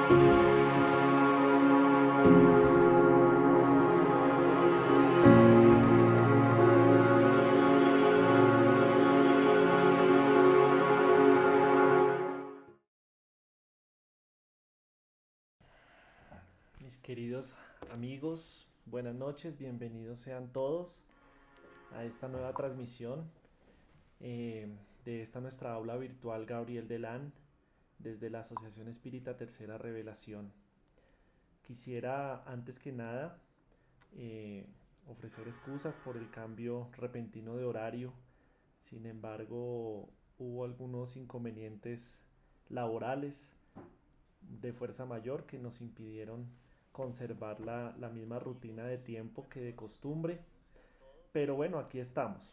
Mis queridos amigos, buenas noches, bienvenidos sean todos a esta nueva transmisión eh, de esta nuestra aula virtual Gabriel Delán desde la Asociación Espírita Tercera Revelación. Quisiera antes que nada eh, ofrecer excusas por el cambio repentino de horario. Sin embargo, hubo algunos inconvenientes laborales de fuerza mayor que nos impidieron conservar la misma rutina de tiempo que de costumbre. Pero bueno, aquí estamos.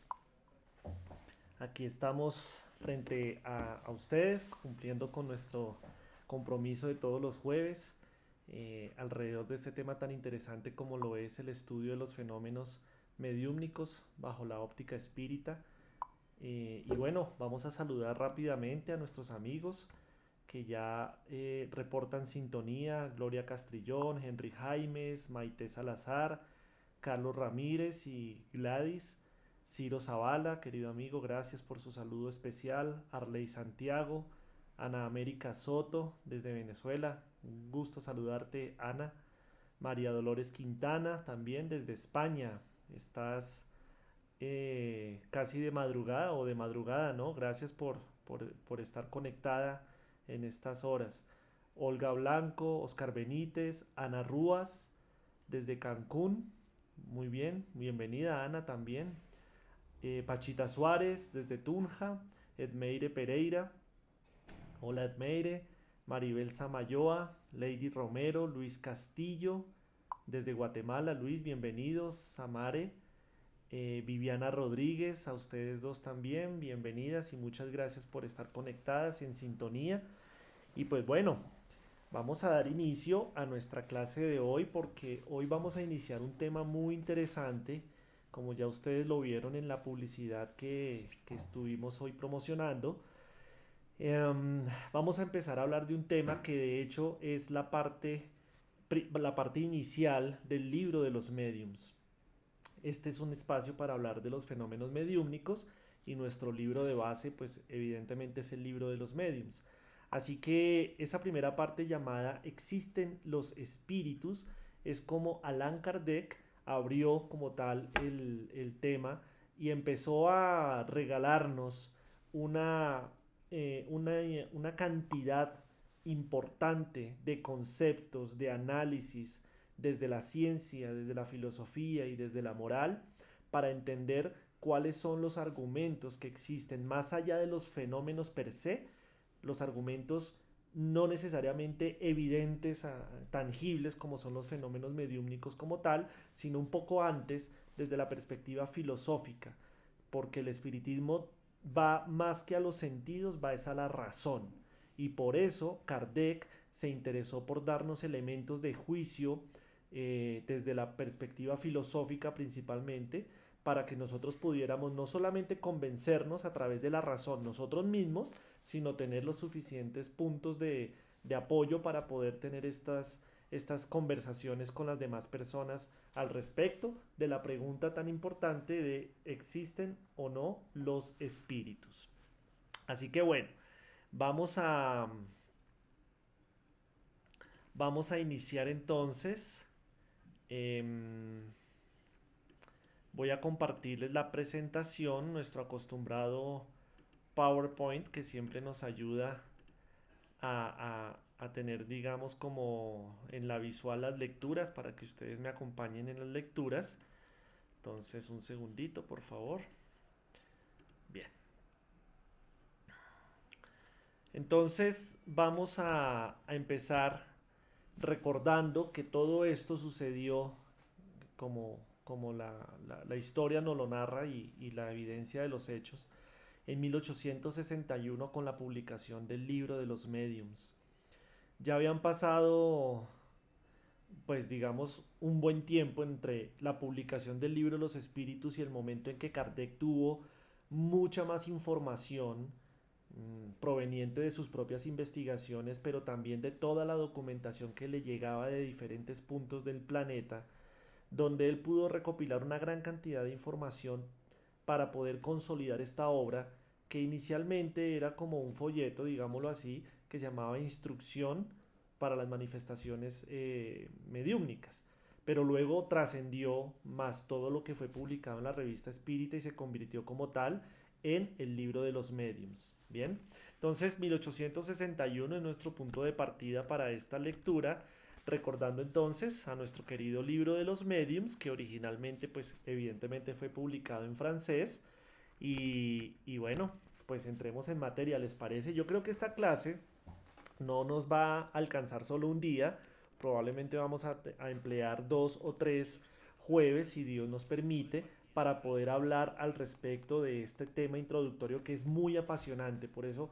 Aquí estamos frente a ustedes, cumpliendo con nuestro compromiso de todos los jueves, alrededor de este tema tan interesante como lo es el estudio de los fenómenos mediúmnicos bajo la óptica espírita. Y bueno, vamos a saludar rápidamente a nuestros amigos que ya reportan sintonía: Gloria Castrillón, Henry Jaimes, Maite Salazar, Carlos Ramírez y Gladys. Ciro Zavala, querido amigo, gracias por su saludo especial. Arley Santiago, Ana América Soto desde Venezuela, un gusto saludarte, Ana. María Dolores Quintana también desde España. Estás casi de madrugada o de madrugada, ¿no? Gracias por estar conectada en estas horas. Olga Blanco, Oscar Benítez, Ana Rúas desde Cancún. Muy bien, bienvenida Ana también. Pachita Suárez desde Tunja. Edmeire Pereira, hola Edmeire. Maribel Samayoa, Lady Romero, Luis Castillo desde Guatemala. Luis, bienvenidos. Samare, Viviana Rodríguez, a ustedes dos también, bienvenidas y muchas gracias por estar conectadas en sintonía. Y pues bueno, vamos a dar inicio a nuestra clase de hoy porque hoy vamos a iniciar un tema muy interesante, como ya ustedes lo vieron en la publicidad que estuvimos hoy promocionando. Vamos a empezar a hablar de un tema que de hecho es la parte inicial del libro de los mediums. Este es un espacio para hablar de los fenómenos mediúmnicos y nuestro libro de base, pues evidentemente es el libro de los mediums. Así que esa primera parte llamada ¿Existen los espíritus? Es como Allan Kardec abrió como tal el tema y empezó a regalarnos una, una cantidad importante de conceptos, de análisis, desde la ciencia, desde la filosofía y desde la moral, para entender cuáles son los argumentos que existen más allá de los fenómenos per se, los argumentos no necesariamente evidentes, tangibles como son los fenómenos mediúmnicos como tal, sino un poco antes desde la perspectiva filosófica, porque el espiritismo va más que a los sentidos, va es a la razón. Y por eso Kardec se interesó por darnos elementos de juicio desde la perspectiva filosófica principalmente, para que nosotros pudiéramos no solamente convencernos a través de la razón nosotros mismos, sino tener los suficientes puntos de apoyo para poder tener estas conversaciones con las demás personas al respecto de la pregunta tan importante de ¿existen o no los espíritus? Así que bueno, vamos a, vamos a iniciar entonces. Eh, Voy a compartirles la presentación, nuestro acostumbrado PowerPoint que siempre nos ayuda a tener, digamos, como en la visual las lecturas para que ustedes me acompañen en las lecturas. Entonces, un segundito, por favor. Bien. Entonces, vamos a empezar recordando que todo esto sucedió como la historia nos lo narra y la evidencia de los hechos en 1861 con la publicación del libro de los mediums. Ya habían pasado, pues digamos, un buen tiempo entre la publicación del libro de los espíritus y el momento en que Kardec tuvo mucha más información proveniente de sus propias investigaciones, pero también de toda la documentación que le llegaba de diferentes puntos del planeta, donde él pudo recopilar una gran cantidad de información para poder consolidar esta obra que inicialmente era como un folleto, digámoslo así, que se llamaba Instrucción para las manifestaciones mediúmnicas, pero luego trascendió más todo lo que fue publicado en la revista Espírita y se convirtió como tal en el libro de los mediums. Bien, entonces 1861 es nuestro punto de partida para esta lectura, recordando entonces a nuestro querido libro de los mediums, que originalmente pues evidentemente fue publicado en francés. Y bueno, pues entremos en materia, ¿les parece? Yo creo que esta clase no nos va a alcanzar solo un día, probablemente vamos a emplear 2 o 3 jueves, si Dios nos permite, para poder hablar al respecto de este tema introductorio que es muy apasionante. Por eso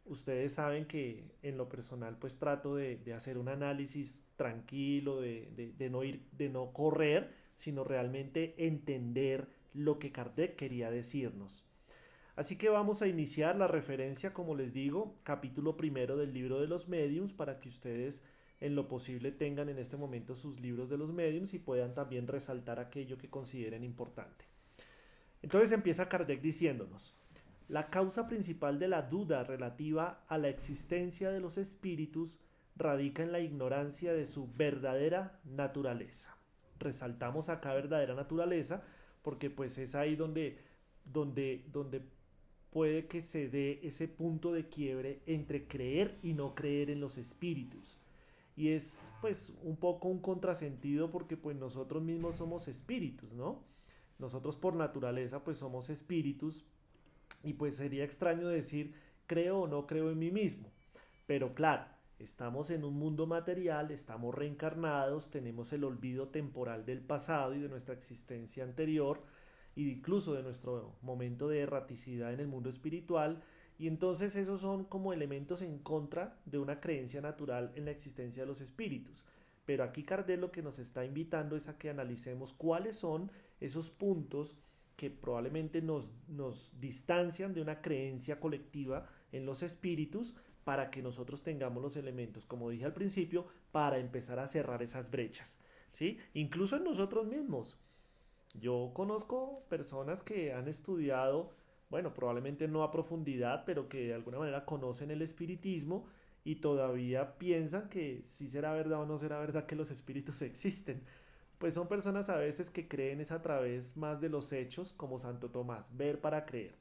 ustedes saben que en lo personal pues trato de hacer un análisis tranquilo, de no ir, de no correr, sino realmente entender lo que Kardec quería decirnos. Así que vamos a iniciar la referencia, como les digo, capítulo primero del libro de los mediums, para que ustedes en lo posible tengan en este momento sus libros de los mediums y puedan también resaltar aquello que consideren importante. Entonces empieza Kardec diciéndonos: la causa principal de la duda relativa a la existencia de los espíritus radica en la ignorancia de su verdadera naturaleza. Resaltamos acá verdadera naturaleza porque pues es ahí donde puede que se dé ese punto de quiebre entre creer y no creer en los espíritus. Y es pues un poco un contrasentido porque pues nosotros mismos somos espíritus, ¿no? Nosotros por naturaleza pues somos espíritus y pues sería extraño decir creo o no creo en mí mismo. Pero claro, estamos en un mundo material, estamos reencarnados, tenemos el olvido temporal del pasado y de nuestra existencia anterior, e incluso de nuestro momento de erraticidad en el mundo espiritual, y entonces esos son como elementos en contra de una creencia natural en la existencia de los espíritus. Pero aquí Kardec lo que nos está invitando es a que analicemos cuáles son esos puntos que probablemente nos distancian de una creencia colectiva en los espíritus para que nosotros tengamos los elementos, como dije al principio, para empezar a cerrar esas brechas, ¿sí? Incluso en nosotros mismos. Yo conozco personas que han estudiado, bueno, probablemente no a profundidad, pero que de alguna manera conocen el espiritismo y todavía piensan que sí será verdad o no será verdad que los espíritus existen. Pues son personas a veces que creen es a través más de los hechos, como Santo Tomás, ver para creer.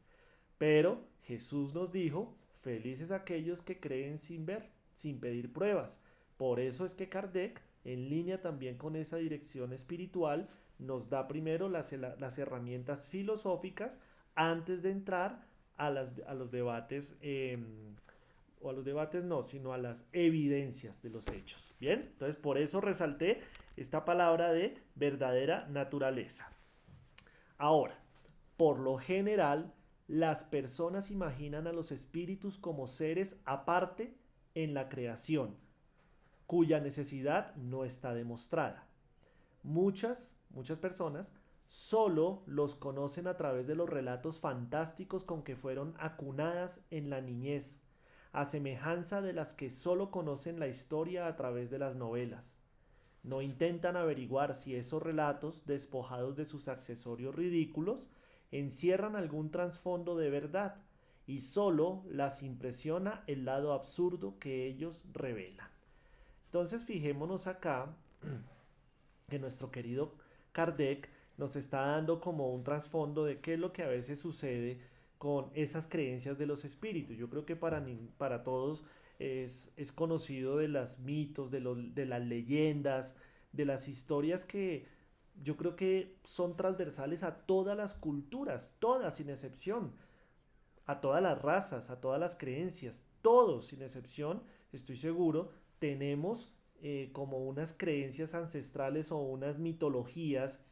Pero Jesús nos dijo, felices aquellos que creen sin ver, sin pedir pruebas. Por eso es que Kardec, en línea también con esa dirección espiritual, nos da primero las herramientas filosóficas antes de entrar a los debates, o a los debates no, sino a las evidencias de los hechos. Bien, entonces por eso resalté esta palabra de verdadera naturaleza. Ahora, por lo general, las personas imaginan a los espíritus como seres aparte en la creación, cuya necesidad no está demostrada. Muchas personas solo los conocen a través de los relatos fantásticos con que fueron acunadas en la niñez, a semejanza de las que solo conocen la historia a través de las novelas. No intentan averiguar si esos relatos, despojados de sus accesorios ridículos, encierran algún trasfondo de verdad y solo las impresiona el lado absurdo que ellos revelan. Entonces fijémonos acá que nuestro querido Kardec nos está dando como un trasfondo de qué es lo que a veces sucede con esas creencias de los espíritus. Yo creo que para todos es conocido de los mitos, de las leyendas, de las historias que yo creo que son transversales a todas las culturas, todas sin excepción, a todas las razas, a todas las creencias, todos sin excepción, estoy seguro, tenemos como unas creencias ancestrales o unas mitologías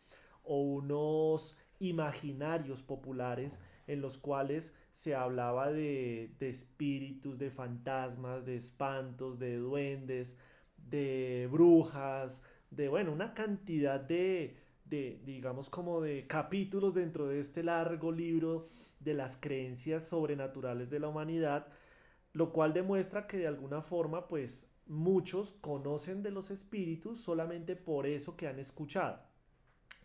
o unos imaginarios populares en los cuales se hablaba de espíritus, de fantasmas, de espantos, de duendes, de brujas, de, bueno, una cantidad digamos, como de capítulos dentro de este largo libro de las creencias sobrenaturales de la humanidad, lo cual demuestra que de alguna forma, pues muchos conocen de los espíritus solamente por eso que han escuchado,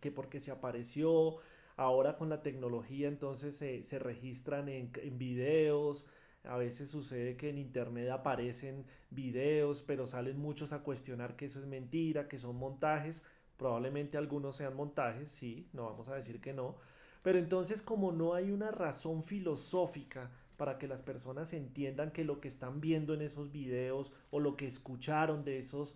que porque se apareció, ahora con la tecnología entonces se registran en videos, a veces sucede que en internet aparecen videos, pero salen muchos a cuestionar que eso es mentira, que son montajes, probablemente algunos sean montajes, sí, no vamos a decir que no, pero entonces como no hay una razón filosófica para que las personas entiendan que lo que están viendo en esos videos o lo que escucharon de esos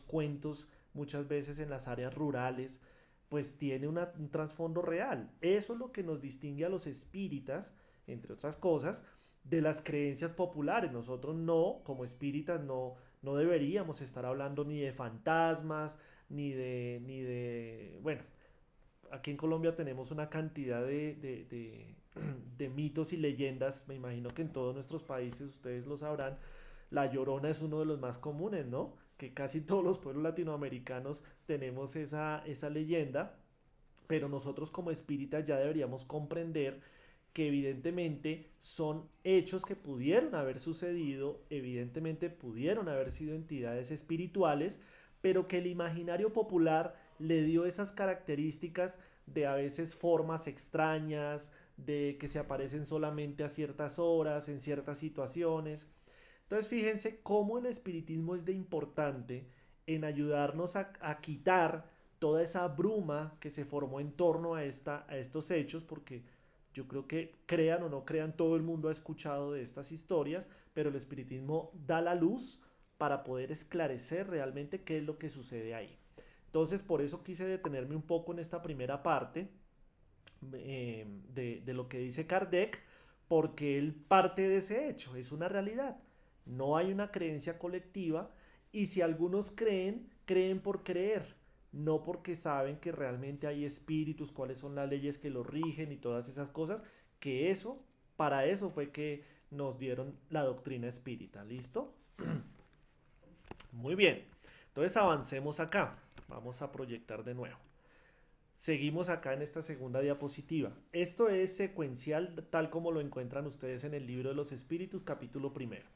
cuentos muchas veces en las áreas rurales, pues tiene un trasfondo real. Eso es lo que nos distingue a los espíritas, entre otras cosas, de las creencias populares. Nosotros no, como espíritas, no deberíamos estar hablando ni de fantasmas, bueno, aquí en Colombia tenemos una cantidad de mitos y leyendas, me imagino que en todos nuestros países ustedes lo sabrán. La Llorona es uno de los más comunes, ¿no? Que casi todos los pueblos latinoamericanos tenemos esa leyenda, pero nosotros como espíritas ya deberíamos comprender que evidentemente son hechos que pudieron haber sucedido, evidentemente pudieron haber sido entidades espirituales, pero que el imaginario popular le dio esas características de a veces formas extrañas, de que se aparecen solamente a ciertas horas, en ciertas situaciones. Entonces fíjense cómo el espiritismo es de importante en ayudarnos a quitar toda esa bruma que se formó en torno a estos hechos, porque yo creo que crean o no crean, todo el mundo ha escuchado de estas historias, pero el espiritismo da la luz para poder esclarecer realmente qué es lo que sucede ahí. Entonces, por eso quise detenerme un poco en esta primera parte de lo que dice Kardec, porque él parte de ese hecho, es una realidad. No hay una creencia colectiva y si algunos creen, creen por creer, no porque saben que realmente hay espíritus, cuáles son las leyes que los rigen y todas esas cosas, que eso, para eso fue que nos dieron la doctrina espírita. ¿Listo? Muy bien. Entonces avancemos acá. Vamos a proyectar de nuevo. Seguimos acá en esta segunda diapositiva. Esto es secuencial tal como lo encuentran ustedes en el libro de los espíritus, capítulo primero.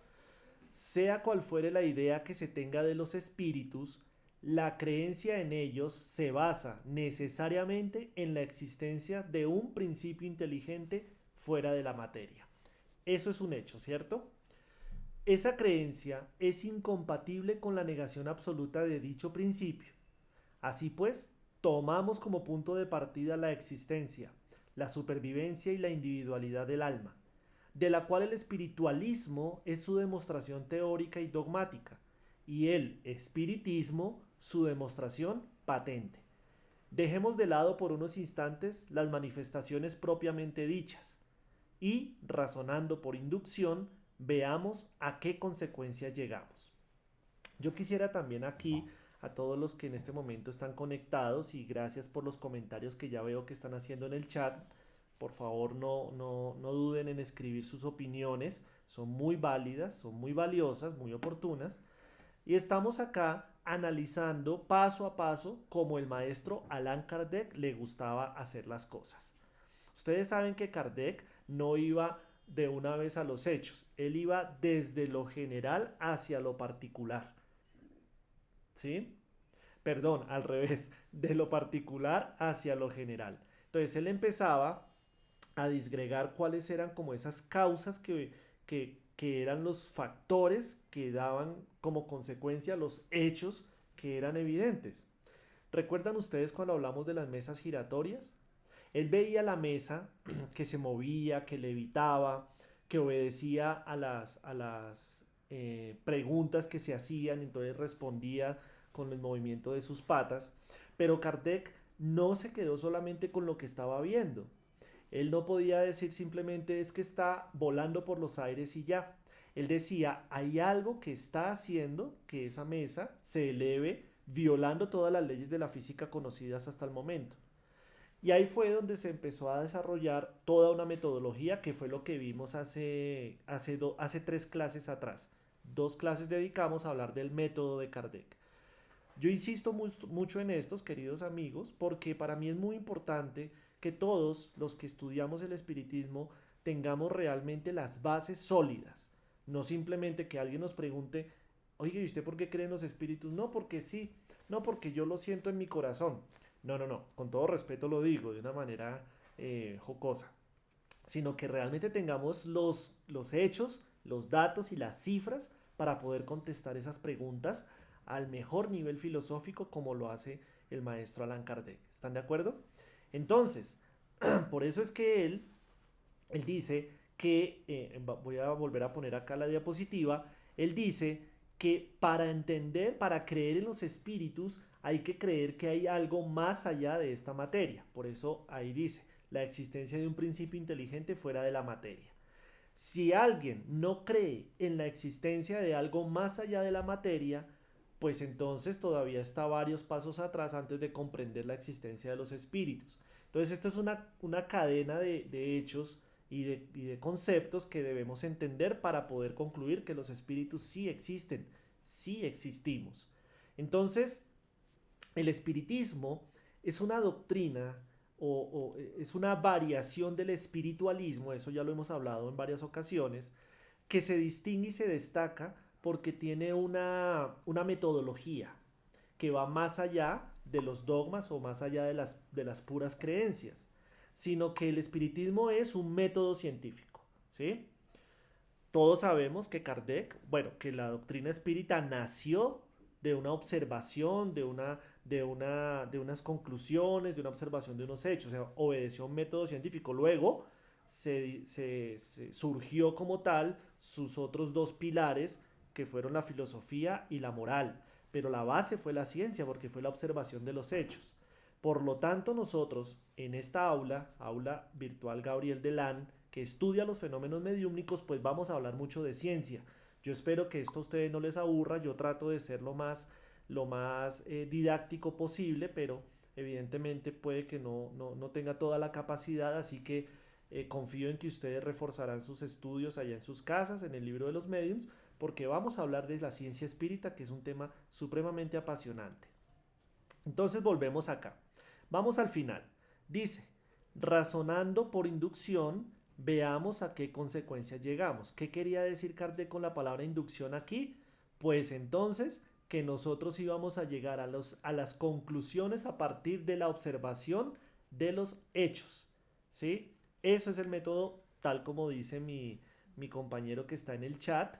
Sea cual fuere la idea que se tenga de los espíritus, la creencia en ellos se basa necesariamente en la existencia de un principio inteligente fuera de la materia. Eso es un hecho, ¿cierto? Esa creencia es incompatible con la negación absoluta de dicho principio. Así pues, tomamos como punto de partida la existencia, la supervivencia y la individualidad del alma, de la cual el espiritualismo es su demostración teórica y dogmática, y el espiritismo su demostración patente. Dejemos de lado por unos instantes las manifestaciones propiamente dichas y, razonando por inducción, veamos a qué consecuencias llegamos. Yo quisiera también aquí a todos los que en este momento están conectados y gracias por los comentarios que ya veo que están haciendo en el chat. Por favor, no duden en escribir sus opiniones, son muy válidas, son muy valiosas, muy oportunas. Y estamos acá analizando paso a paso cómo el maestro Allan Kardec le gustaba hacer las cosas. Ustedes saben que Kardec no iba de una vez a los hechos, él iba desde lo general hacia lo particular. ¿Sí? Perdón, al revés, de lo particular hacia lo general. Entonces él empezaba a disgregar cuáles eran como esas causas que eran los factores que daban como consecuencia los hechos que eran evidentes. ¿Recuerdan ustedes cuando hablamos de las mesas giratorias? Él veía la mesa que se movía, que levitaba, que obedecía a las preguntas que se hacían, entonces respondía con el movimiento de sus patas. Pero Kardec no se quedó solamente con lo que estaba viendo. Él no podía decir simplemente es que está volando por los aires y ya. Él decía, hay algo que está haciendo que esa mesa se eleve violando todas las leyes de la física conocidas hasta el momento. Y ahí fue donde se empezó a desarrollar toda una metodología que fue lo que vimos hace 3 clases atrás. 2 clases dedicamos a hablar del método de Kardec. Yo insisto mucho en estos, queridos amigos, porque para mí es muy importante que todos los que estudiamos el espiritismo tengamos realmente las bases sólidas. No simplemente que alguien nos pregunte, oye, ¿y usted por qué cree en los espíritus? No, porque sí, no, porque yo lo siento en mi corazón. No, no, no, con todo respeto lo digo de una manera jocosa, sino que realmente tengamos los hechos, los datos y las cifras para poder contestar esas preguntas al mejor nivel filosófico como lo hace el maestro Allan Kardec. ¿Están de acuerdo? Entonces, por eso es que él dice que, voy a volver a poner acá la diapositiva, él dice que para entender, para creer en los espíritus, hay que creer que hay algo más allá de esta materia. Por eso ahí dice, la existencia de un principio inteligente fuera de la materia. Si alguien no cree en la existencia de algo más allá de la materia, pues entonces todavía está varios pasos atrás antes de comprender la existencia de los espíritus. Entonces esto es una cadena de hechos y de conceptos que debemos entender para poder concluir que los espíritus sí existen, sí existimos. Entonces, el espiritismo es una doctrina o es una variación del espiritualismo, eso ya lo hemos hablado en varias ocasiones, que se distingue y se destaca porque tiene una metodología que va más allá de los dogmas o más allá de las puras creencias, sino que el espiritismo es un método científico, ¿sí? Todos sabemos que Kardec, bueno, que la doctrina espírita nació de una observación, de unas conclusiones, de una observación de unos hechos, o sea, obedeció a un método científico. Luego se surgió como tal sus otros dos pilares, que fueron la filosofía y la moral. Pero la base fue la ciencia, porque fue la observación de los hechos. Por lo tanto, nosotros en esta aula virtual Gabriel Delán, que estudia los fenómenos mediúmnicos, pues vamos a hablar mucho de ciencia. Yo espero que esto a ustedes no les aburra, yo trato de ser lo más didáctico posible, pero evidentemente puede que no tenga toda la capacidad, así que confío en que ustedes reforzarán sus estudios allá en sus casas, en el libro de los mediums, porque vamos a hablar de la ciencia espírita, que es un tema supremamente apasionante. Entonces volvemos acá. Vamos al final. Dice, razonando por inducción, veamos a qué consecuencias llegamos. ¿Qué quería decir Kardec con la palabra inducción aquí? Pues entonces que nosotros íbamos a llegar a las conclusiones a partir de la observación de los hechos. ¿Sí? Eso es el método, tal como dice mi compañero que está en el chat,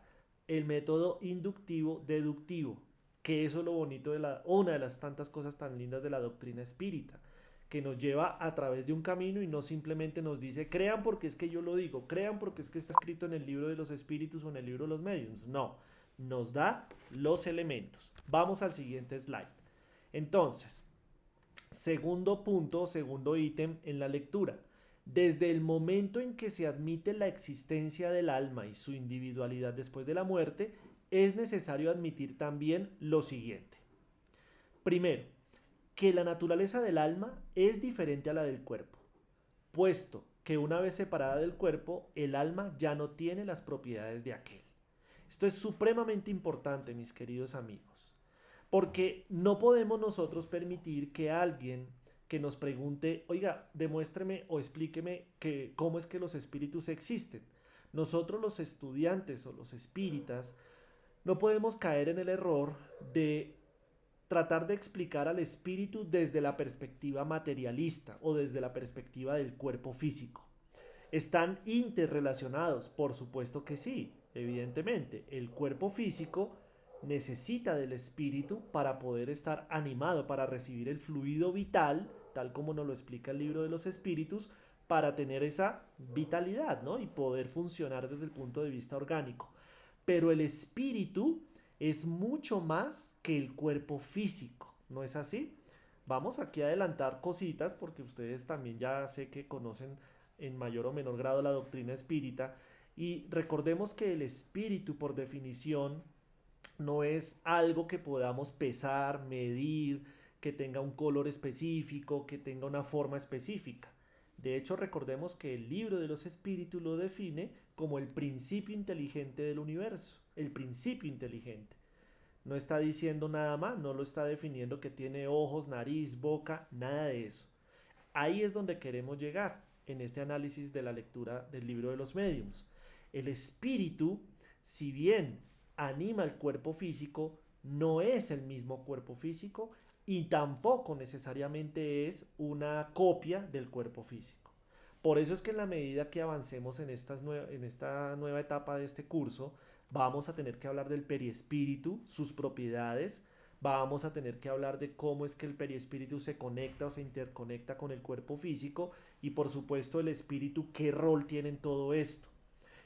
el método inductivo deductivo, que eso es lo bonito una de las tantas cosas tan lindas de la doctrina espírita, que nos lleva a través de un camino y no simplemente nos dice, crean porque es que yo lo digo, crean porque es que está escrito en el libro de los espíritus o en el libro de los mediums. No, nos da los elementos. Vamos al siguiente slide. Entonces, segundo punto, segundo ítem en la lectura. Desde el momento en que se admite la existencia del alma y su individualidad después de la muerte, es necesario admitir también lo siguiente. Primero, que la naturaleza del alma es diferente a la del cuerpo, puesto que una vez separada del cuerpo, el alma ya no tiene las propiedades de aquel. Esto es supremamente importante, mis queridos amigos, porque no podemos nosotros permitir que alguien que nos pregunte, oiga, demuéstreme o explíqueme cómo es que los espíritus existen. Nosotros los estudiantes o los espíritas no podemos caer en el error de tratar de explicar al espíritu desde la perspectiva materialista o desde la perspectiva del cuerpo físico. ¿Están interrelacionados? Por supuesto que sí, evidentemente. El cuerpo físico necesita del espíritu para poder estar animado, para recibir el fluido vital, tal como nos lo explica el libro de los espíritus, para tener esa vitalidad, ¿no? Y poder funcionar desde el punto de vista orgánico. Pero el espíritu es mucho más que el cuerpo físico, ¿no es así? Vamos aquí a adelantar cositas porque ustedes también ya sé que conocen en mayor o menor grado la doctrina espírita y recordemos que el espíritu por definición no es algo que podamos pesar, medir, que tenga un color específico, que tenga una forma específica. De hecho, recordemos que el libro de los espíritus lo define como el principio inteligente del universo, el principio inteligente. No está diciendo nada más, no lo está definiendo que tiene ojos, nariz, boca, nada de eso. Ahí es donde queremos llegar en este análisis de la lectura del libro de los médiums. El espíritu, si bien anima el cuerpo físico, no es el mismo cuerpo físico y tampoco necesariamente es una copia del cuerpo físico. Por eso es que en la medida que avancemos en esta nueva etapa de este curso, vamos a tener que hablar del periespíritu, sus propiedades, vamos a tener que hablar de cómo es que el periespíritu se conecta o se interconecta con el cuerpo físico y por supuesto el espíritu, qué rol tiene en todo esto.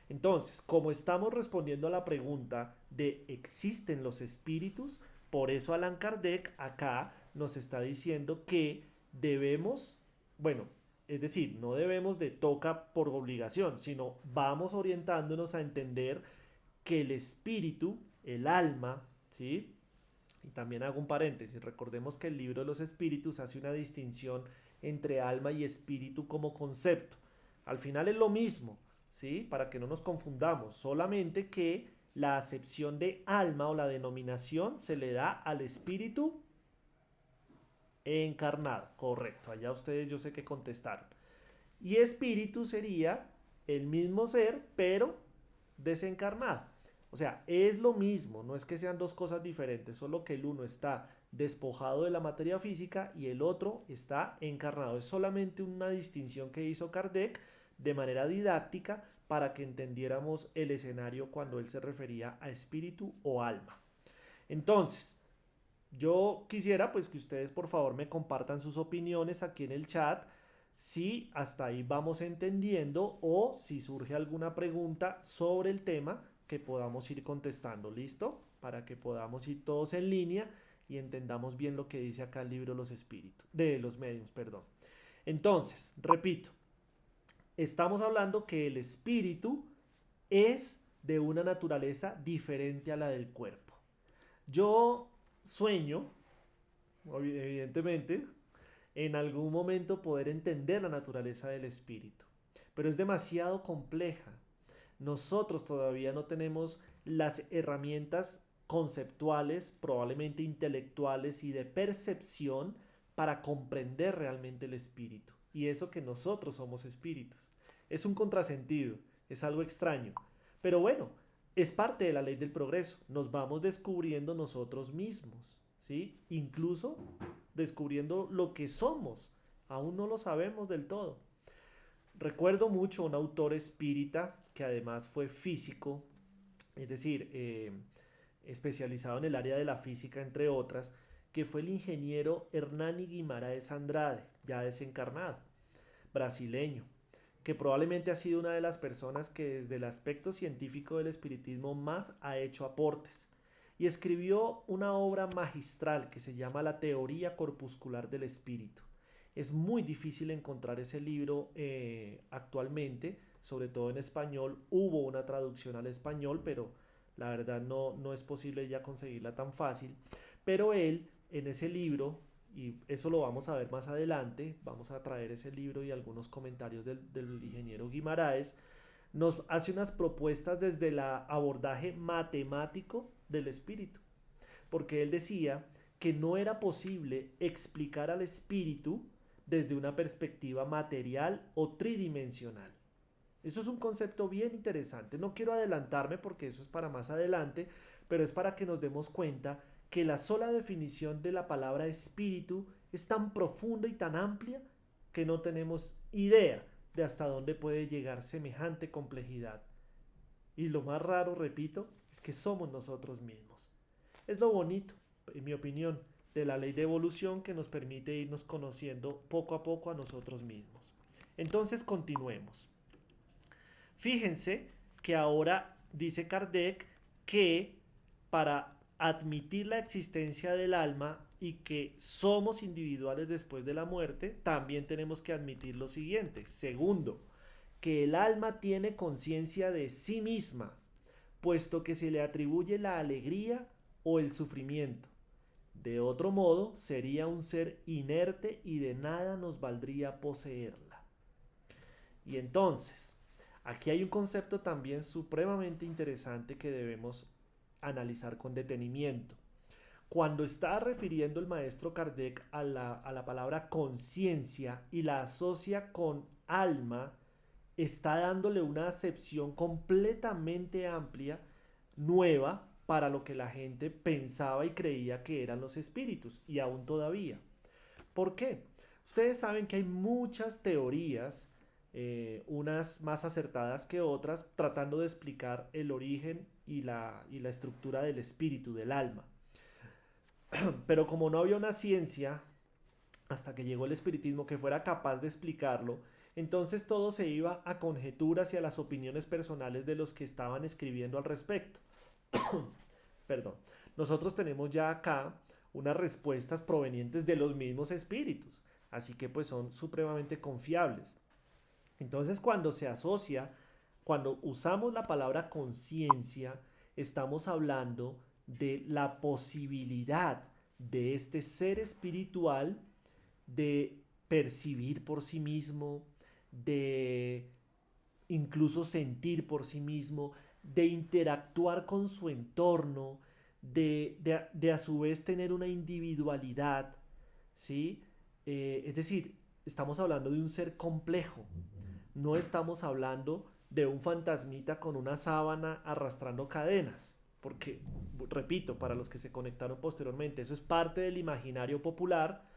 Entonces, como estamos respondiendo a la pregunta de ¿existen los espíritus? Por eso Allan Kardec acá nos está diciendo que debemos, bueno, es decir, no debemos de toca por obligación, sino vamos orientándonos a entender que el espíritu, el alma, ¿sí? Y también hago un paréntesis, recordemos que el libro de los espíritus hace una distinción entre alma y espíritu como concepto. Al final es lo mismo, ¿sí? Para que no nos confundamos, solamente que la acepción de alma o la denominación se le da al espíritu encarnado, correcto, allá ustedes yo sé que contestaron. Y espíritu sería el mismo ser, pero desencarnado. O sea, es lo mismo, no es que sean dos cosas diferentes, solo que el uno está despojado de la materia física y el otro está encarnado. Es solamente una distinción que hizo Kardec de manera didáctica para que entendiéramos el escenario cuando él se refería a espíritu o alma. Entonces, yo quisiera pues que ustedes por favor me compartan sus opiniones aquí en el chat, si hasta ahí vamos entendiendo o si surge alguna pregunta sobre el tema que podamos ir contestando, ¿listo? Para que podamos ir todos en línea y entendamos bien lo que dice acá el libro de los espíritus, de los medios, perdón. Entonces, repito, estamos hablando que el espíritu es de una naturaleza diferente a la del cuerpo. Yo sueño, evidentemente, en algún momento poder entender la naturaleza del espíritu, pero es demasiado compleja. Nosotros todavía no tenemos las herramientas conceptuales, probablemente intelectuales y de percepción para comprender realmente el espíritu. Y eso que nosotros somos espíritus. Es un contrasentido, es algo extraño. Pero bueno, es parte de la ley del progreso. Nos vamos descubriendo nosotros mismos, ¿sí? Incluso descubriendo lo que somos. Aún no lo sabemos del todo. Recuerdo mucho a un autor espírita que además fue físico, es decir, especializado en el área de la física, entre otras, que fue el ingeniero Hernani Guimaraes Andrade, ya desencarnado, brasileño, que probablemente ha sido una de las personas que desde el aspecto científico del espiritismo más ha hecho aportes. Y escribió una obra magistral que se llama La teoría corpuscular del espíritu. Es muy difícil encontrar ese libro actualmente, sobre todo en español. Hubo una traducción al español, pero la verdad no es posible ya conseguirla tan fácil. Pero él, en ese libro, y eso lo vamos a ver más adelante, vamos a traer ese libro y algunos comentarios del ingeniero Guimaraes, nos hace unas propuestas desde el abordaje matemático del espíritu, porque él decía que no era posible explicar al espíritu desde una perspectiva material o tridimensional. Eso es un concepto bien interesante. No quiero adelantarme porque eso es para más adelante, pero es para que nos demos cuenta que la sola definición de la palabra espíritu es tan profunda y tan amplia que no tenemos idea de hasta dónde puede llegar semejante complejidad. Y lo más raro, repito, es que somos nosotros mismos. Es lo bonito, en mi opinión, de la ley de evolución que nos permite irnos conociendo poco a poco a nosotros mismos. Entonces continuemos. Fíjense que ahora dice Kardec que para admitir la existencia del alma y que somos individuales después de la muerte, también tenemos que admitir lo siguiente. Segundo, que el alma tiene conciencia de sí misma, puesto que se le atribuye la alegría o el sufrimiento. De otro modo, sería un ser inerte y de nada nos valdría poseerla. Y entonces, aquí hay un concepto también supremamente interesante que debemos analizar con detenimiento. cuando está refiriendo el maestro Kardec a la palabra conciencia y la asocia con alma, está dándole una acepción completamente amplia, nueva, para lo que la gente pensaba y creía que eran los espíritus, y aún todavía. ¿Por qué? Ustedes saben que hay muchas teorías, unas más acertadas que otras, tratando de explicar el origen y la estructura del espíritu, del alma. Pero como no había una ciencia, hasta que llegó el espiritismo, que fuera capaz de explicarlo, entonces todo se iba a conjeturas y a las opiniones personales de los que estaban escribiendo al respecto. Perdón. Nosotros tenemos ya acá unas respuestas provenientes de los mismos espíritus, así que pues son supremamente confiables. Entonces cuando usamos la palabra conciencia, estamos hablando de la posibilidad de este ser espiritual de percibir por sí mismo, de incluso sentir por sí mismo, de interactuar con su entorno, de a su vez tener una individualidad, ¿sí? Es decir, estamos hablando de un ser complejo, no estamos hablando de un fantasmita con una sábana arrastrando cadenas, porque, repito, para los que se conectaron posteriormente, eso es parte del imaginario popular,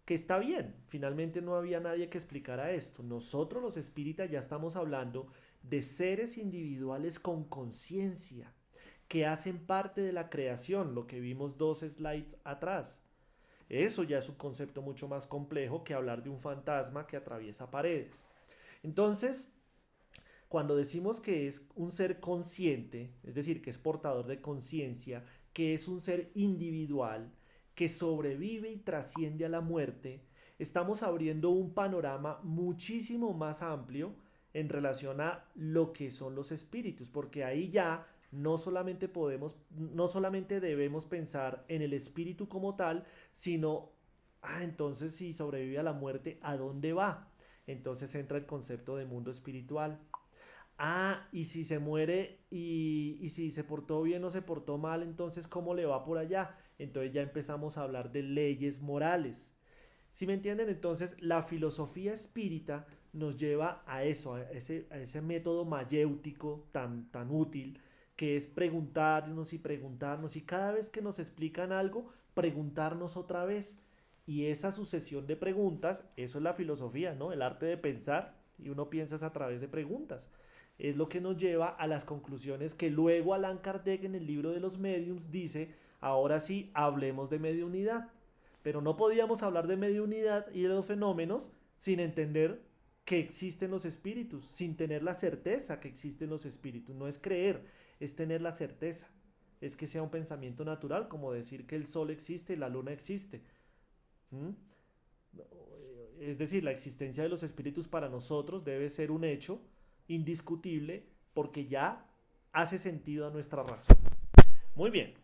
que está bien, finalmente no había nadie que explicara esto. Nosotros los espíritas ya estamos hablando de seres individuales con conciencia, que hacen parte de la creación, lo que vimos 2 slides atrás. Eso ya es un concepto mucho más complejo que hablar de un fantasma que atraviesa paredes. Entonces, cuando decimos que es un ser consciente, es decir, que es portador de conciencia, que es un ser individual, que sobrevive y trasciende a la muerte, estamos abriendo un panorama muchísimo más amplio en relación a lo que son los espíritus, porque ahí ya no solamente debemos pensar en el espíritu como tal, sino, entonces si sobrevive a la muerte, ¿a dónde va? Entonces entra el concepto de mundo espiritual. Y si se muere y si se portó bien o se portó mal, entonces ¿cómo le va por allá? Entonces ya empezamos a hablar de leyes morales. ¿Sí me entienden? Entonces la filosofía espírita nos lleva a eso, a ese método mayéutico tan útil, que es preguntarnos y cada vez que nos explican algo, preguntarnos otra vez. Y esa sucesión de preguntas, eso es la filosofía, ¿no? El arte de pensar, y uno piensa a través de preguntas. Es lo que nos lleva a las conclusiones que luego Allan Kardec en el libro de los mediums dice: ahora sí, hablemos de mediunidad. Pero no podíamos hablar de mediunidad y de los fenómenos sin entender que existen los espíritus, sin tener la certeza que existen los espíritus. No es creer, es tener la certeza. Es que sea un pensamiento natural, como decir que el sol existe y la luna existe. ¿Mm? Es decir, la existencia de los espíritus para nosotros debe ser un hecho indiscutible porque ya hace sentido a nuestra razón. Muy bien.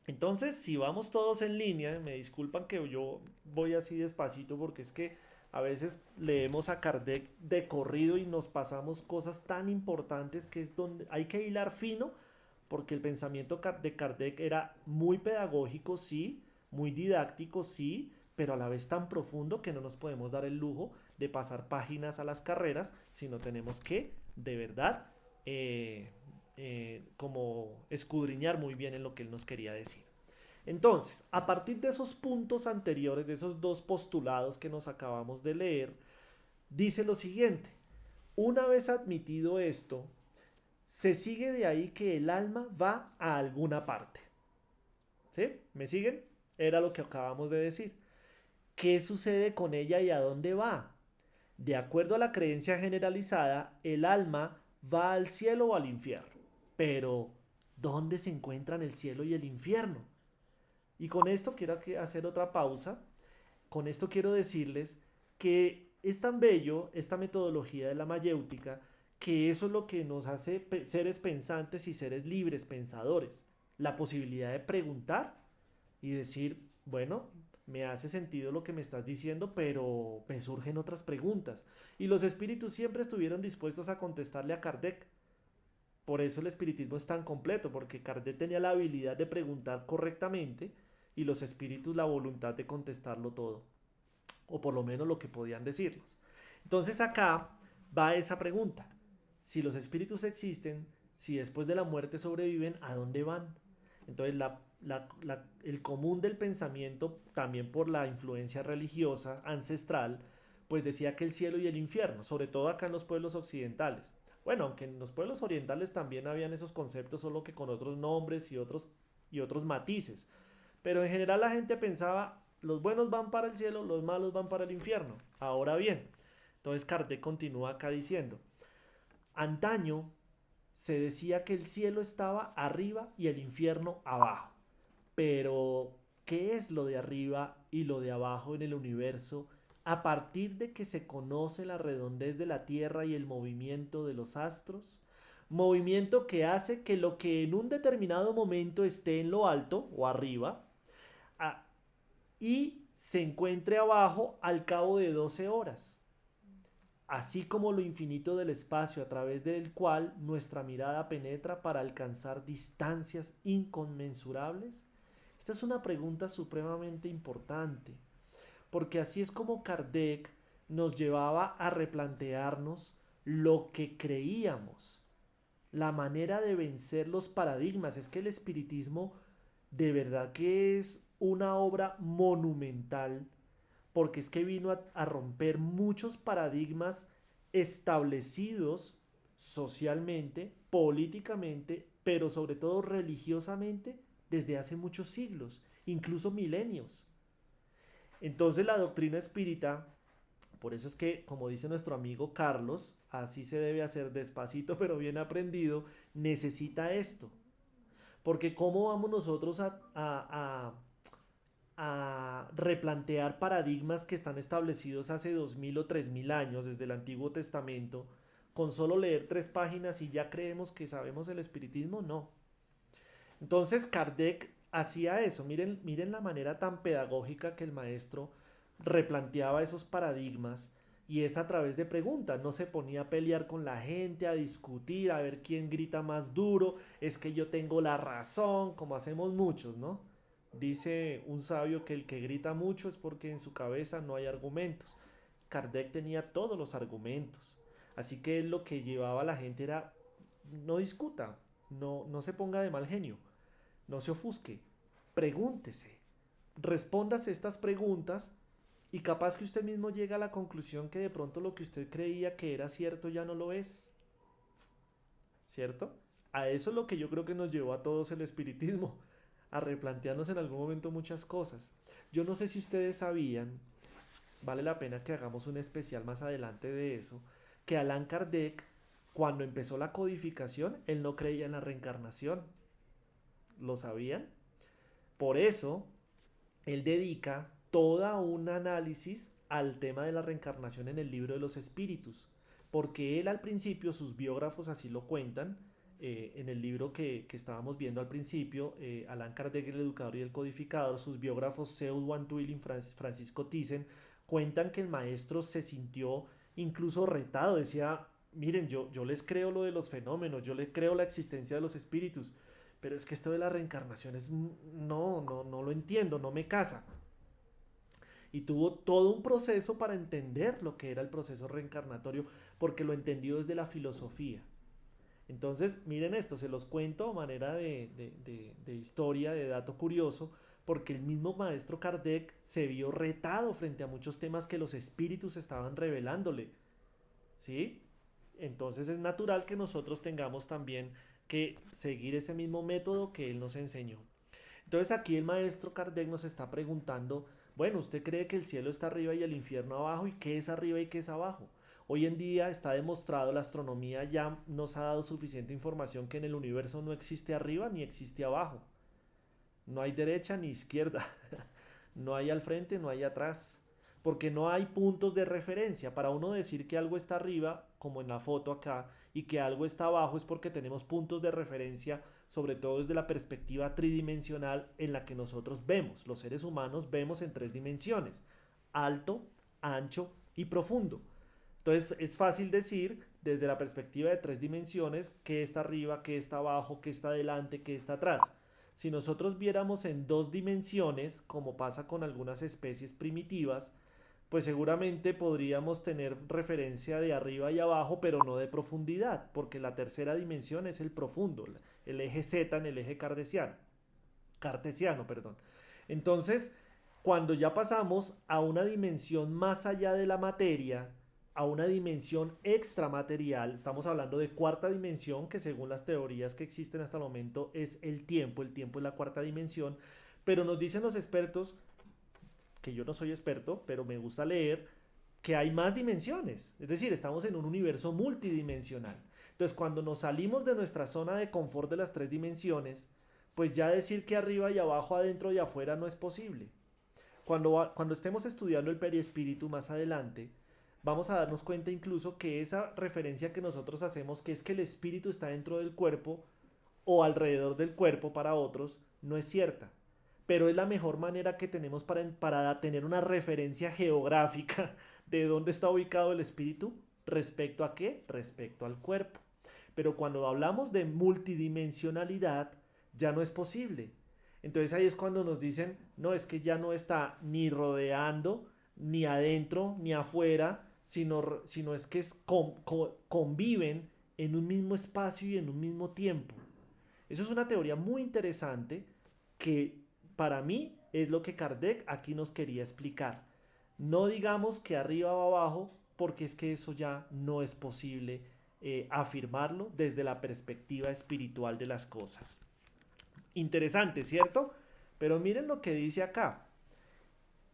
Entonces, si vamos todos en línea, me disculpan que yo voy así despacito porque es que a veces leemos a Kardec de corrido y nos pasamos cosas tan importantes, que es donde hay que hilar fino, porque el pensamiento de Kardec era muy pedagógico, sí, muy didáctico, sí, pero a la vez tan profundo que no nos podemos dar el lujo de pasar páginas a las carreras, sino tenemos que, de verdad, como escudriñar muy bien en lo que él nos quería decir. Entonces, a partir de esos puntos anteriores, de esos 2 postulados que nos acabamos de leer, dice lo siguiente: una vez admitido esto, se sigue de ahí que el alma va a alguna parte. ¿Sí? ¿Me siguen? Era lo que acabamos de decir. ¿Qué sucede con ella y a dónde va? De acuerdo a la creencia generalizada, el alma va al cielo o al infierno. Pero, ¿dónde se encuentran el cielo y el infierno? Y con esto quiero hacer otra pausa. Con esto quiero decirles que es tan bello esta metodología de la mayéutica, que eso es lo que nos hace seres pensantes y seres libres pensadores. La posibilidad de preguntar y decir, bueno, me hace sentido lo que me estás diciendo, pero me surgen otras preguntas. Y los espíritus siempre estuvieron dispuestos a contestarle a Kardec. Por eso el espiritismo es tan completo, porque Kardec tenía la habilidad de preguntar correctamente y los espíritus la voluntad de contestarlo todo, o por lo menos lo que podían decirlos. Entonces acá va esa pregunta. Si los espíritus existen, si después de la muerte sobreviven, ¿a dónde van? Entonces el común del pensamiento, también por la influencia religiosa ancestral, pues decía que el cielo y el infierno, sobre todo acá en los pueblos occidentales. Bueno, aunque en los pueblos orientales también habían esos conceptos, solo que con otros nombres y otros matices. Pero en general la gente pensaba, los buenos van para el cielo, los malos van para el infierno. Ahora bien, entonces Kardec continúa acá diciendo, antaño se decía que el cielo estaba arriba y el infierno abajo. Pero, ¿qué es lo de arriba y lo de abajo en el universo a partir de que se conoce la redondez de la Tierra y el movimiento de los astros? Movimiento que hace que lo que en un determinado momento esté en lo alto o arriba a, y se encuentre abajo al cabo de 12 horas, así como lo infinito del espacio a través del cual nuestra mirada penetra para alcanzar distancias inconmensurables. Esta es una pregunta supremamente importante, porque así es como Kardec nos llevaba a replantearnos lo que creíamos, la manera de vencer los paradigmas. Es que el espiritismo de verdad que es una obra monumental, porque es que vino a romper muchos paradigmas establecidos socialmente, políticamente, pero sobre todo religiosamente desde hace muchos siglos, incluso milenios. Entonces la doctrina espírita, por eso es que, como dice nuestro amigo Carlos, así se debe hacer despacito pero bien aprendido, necesita esto. Porque ¿cómo vamos nosotros a replantear paradigmas que están establecidos hace 2000 o 3000 años desde el Antiguo Testamento con solo leer 3 páginas y ya creemos que sabemos el espiritismo? No. Entonces Kardec hacía eso. Miren la manera tan pedagógica que el maestro replanteaba esos paradigmas, y es a través de preguntas. No se ponía a pelear con la gente, a discutir, a ver quién grita más duro, es que yo tengo la razón, como hacemos muchos, ¿no? Dice un sabio que el que grita mucho es porque en su cabeza no hay argumentos. Kardec tenía todos los argumentos. Así que lo que llevaba a la gente era, no discuta, no se ponga de mal genio, no se ofusque, pregúntese, respóndase estas preguntas, y capaz que usted mismo llega a la conclusión que de pronto lo que usted creía que era cierto ya no lo es, ¿cierto? A eso es lo que yo creo que nos llevó a todos el espiritismo, a replantearnos en algún momento muchas cosas. Yo no sé si ustedes sabían, vale la pena que hagamos un especial más adelante de eso, que Allan Kardec, cuando empezó la codificación, él no creía en la reencarnación. ¿Lo sabían? Por eso, él dedica toda un análisis al tema de la reencarnación en el libro de los espíritus, porque él al principio, sus biógrafos así lo cuentan, en el libro que estábamos viendo al principio, Allan Kardec, el educador y el codificador, sus biógrafos Seuss Van Tuyl y Francisco Thyssen cuentan que el maestro se sintió incluso retado, decía, miren, yo les creo lo de los fenómenos, yo les creo la existencia de los espíritus, pero es que esto de la reencarnación es, no lo entiendo, no me casa. Y tuvo todo un proceso para entender lo que era el proceso reencarnatorio, porque lo entendió desde la filosofía. Entonces, miren esto, se los cuento a manera de historia, de dato curioso, porque el mismo maestro Kardec se vio retado frente a muchos temas que los espíritus estaban revelándole, ¿sí? Entonces es natural que nosotros tengamos también que seguir ese mismo método que él nos enseñó. Entonces aquí el maestro Kardec nos está preguntando, bueno, ¿usted cree que el cielo está arriba y el infierno abajo? ¿Y qué es arriba y qué es abajo? Hoy en día está demostrado, la astronomía ya nos ha dado suficiente información que en el universo no existe arriba ni existe abajo. No hay derecha ni izquierda. No hay al frente, no hay atrás. Porque no hay puntos de referencia. Para uno decir que algo está arriba, como en la foto acá, y que algo está abajo es porque tenemos puntos de referencia, sobre todo desde la perspectiva tridimensional en la que nosotros vemos. Los seres humanos vemos en 3 dimensiones: alto, ancho y profundo. Entonces es fácil decir desde la perspectiva de 3 dimensiones qué está arriba, qué está abajo, qué está adelante, qué está atrás. Si nosotros viéramos en dos dimensiones, como pasa con algunas especies primitivas, pues seguramente podríamos tener referencia de arriba y abajo, pero no de profundidad, porque la tercera dimensión es el profundo, el eje Z en el eje cartesiano, perdón. Entonces, cuando ya pasamos a una dimensión más allá de la materia, a una dimensión extramaterial, estamos hablando de cuarta dimensión, que según las teorías que existen hasta el momento es el tiempo es la cuarta dimensión, pero nos dicen los expertos, que yo no soy experto, pero me gusta leer, que hay más dimensiones, es decir, estamos en un universo multidimensional. Entonces, cuando nos salimos de nuestra zona de confort de las tres dimensiones, pues ya decir que arriba y abajo, adentro y afuera no es posible. Cuando estemos estudiando el periespíritu más adelante, vamos a darnos cuenta incluso que esa referencia que nosotros hacemos, que es que el espíritu está dentro del cuerpo o alrededor del cuerpo para otros, no es cierta. Pero es la mejor manera que tenemos para tener una referencia geográfica de dónde está ubicado el espíritu respecto a qué, respecto al cuerpo. Pero cuando hablamos de multidimensionalidad, ya no es posible. Entonces ahí es cuando nos dicen, no, es que ya no está ni rodeando, ni adentro, ni afuera, sino es que conviven en un mismo espacio y en un mismo tiempo. Eso es una teoría muy interesante que para mí es lo que Kardec aquí nos quería explicar. No digamos que arriba o abajo, porque es que eso ya no es posible afirmarlo desde la perspectiva espiritual de las cosas. Interesante, ¿cierto? Pero miren lo que dice acá.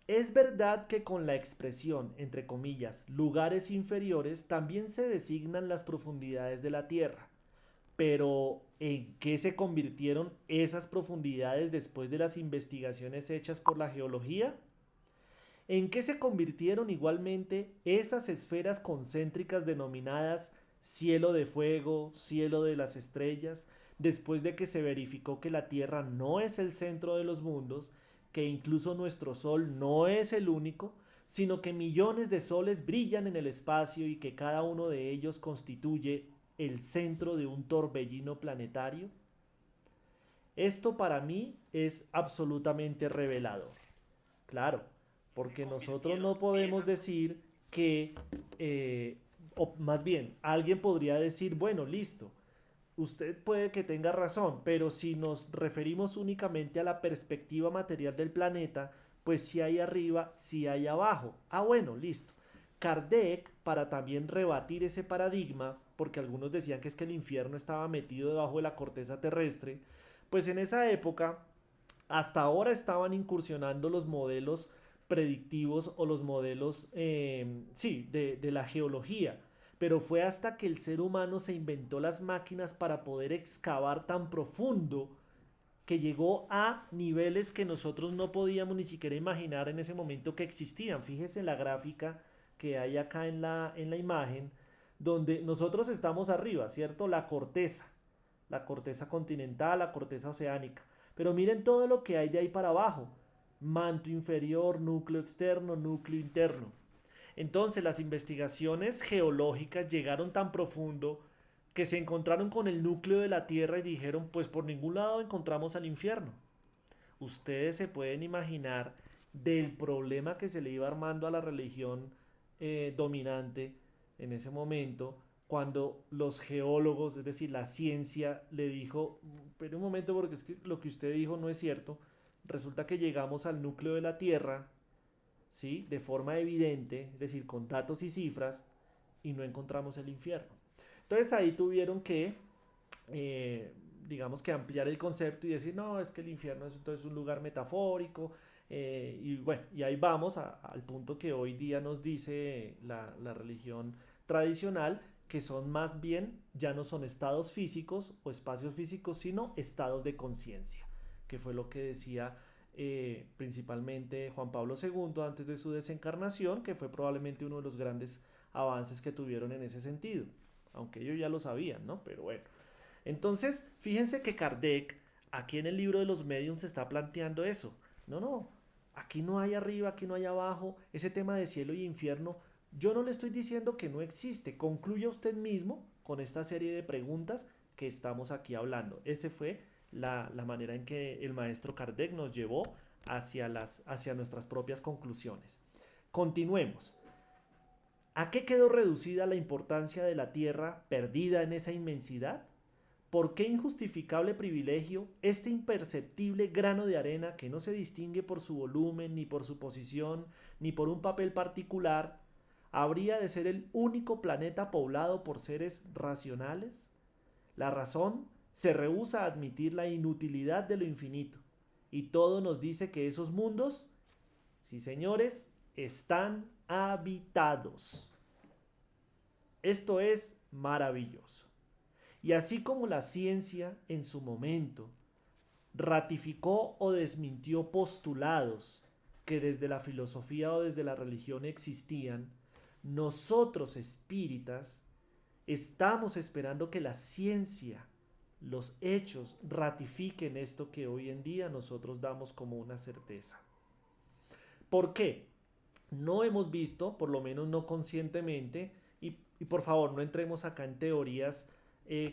Es verdad que con la expresión, entre comillas, lugares inferiores, también se designan las profundidades de la Tierra. Pero, ¿en qué se convirtieron esas profundidades después de las investigaciones hechas por la geología? ¿En qué se convirtieron igualmente esas esferas concéntricas denominadas cielo de fuego, cielo de las estrellas, después de que se verificó que la Tierra no es el centro de los mundos, que incluso nuestro Sol no es el único, sino que millones de soles brillan en el espacio y que cada uno de ellos constituye el centro de un torbellino planetario? Esto para mí es absolutamente revelador. Claro, porque nosotros no podemos decir que, o más bien, alguien podría decir, bueno, listo, usted puede que tenga razón, pero si nos referimos únicamente a la perspectiva material del planeta, pues si hay arriba, si hay abajo. Ah, bueno, listo. Kardec, para también rebatir ese paradigma, porque algunos decían que es que el infierno estaba metido debajo de la corteza terrestre, pues en esa época, hasta ahora estaban incursionando los modelos predictivos o los modelos, sí, de la geología, pero fue hasta que el ser humano se inventó las máquinas para poder excavar tan profundo que llegó a niveles que nosotros no podíamos ni siquiera imaginar en ese momento que existían. Fíjese en la gráfica que hay acá en la imagen, donde nosotros estamos arriba, ¿cierto? La corteza continental, la corteza oceánica. Pero miren todo lo que hay de ahí para abajo. Manto inferior, núcleo externo, núcleo interno. Entonces las investigaciones geológicas llegaron tan profundo que se encontraron con el núcleo de la Tierra y dijeron, pues por ningún lado encontramos al infierno. Ustedes se pueden imaginar del problema que se le iba armando a la religión dominante en ese momento, cuando los geólogos, es decir, la ciencia, le dijo, pero un momento porque es que lo que usted dijo no es cierto, resulta que llegamos al núcleo de la Tierra, ¿sí? De forma evidente, es decir, con datos y cifras, y no encontramos el infierno. Entonces ahí tuvieron que, digamos que ampliar el concepto y decir, no, es que el infierno es entonces un lugar metafórico, y bueno, y ahí vamos al punto que hoy día nos dice la religión tradicional, que son más bien, ya no son estados físicos o espacios físicos, sino estados de conciencia, que fue lo que decía principalmente Juan Pablo II antes de su desencarnación, que fue probablemente uno de los grandes avances que tuvieron en ese sentido, aunque ellos ya lo sabían, ¿no? Pero bueno. Entonces, fíjense que Kardec, aquí en el libro de los mediums, se está planteando eso. No, no, aquí no hay arriba, aquí no hay abajo, ese tema de cielo y infierno, yo no le estoy diciendo que no existe, concluya usted mismo con esta serie de preguntas que estamos aquí hablando. Ese fue la manera en que el maestro Kardec nos llevó hacia nuestras propias conclusiones. Continuemos. ¿A qué quedó reducida la importancia de la Tierra perdida en esa inmensidad? ¿Por qué injustificable privilegio este imperceptible grano de arena que no se distingue por su volumen, ni por su posición, ni por un papel particular, habría de ser el único planeta poblado por seres racionales? La razón se rehúsa a admitir la inutilidad de lo infinito, y todo nos dice que esos mundos, sí señores, están habitados. Esto es maravilloso. Y así como la ciencia en su momento ratificó o desmintió postulados que desde la filosofía o desde la religión existían, nosotros espíritas estamos esperando que la ciencia, los hechos, ratifiquen esto que hoy en día nosotros damos como una certeza. ¿Por qué? No hemos visto, por lo menos no conscientemente, y por favor no entremos acá en teorías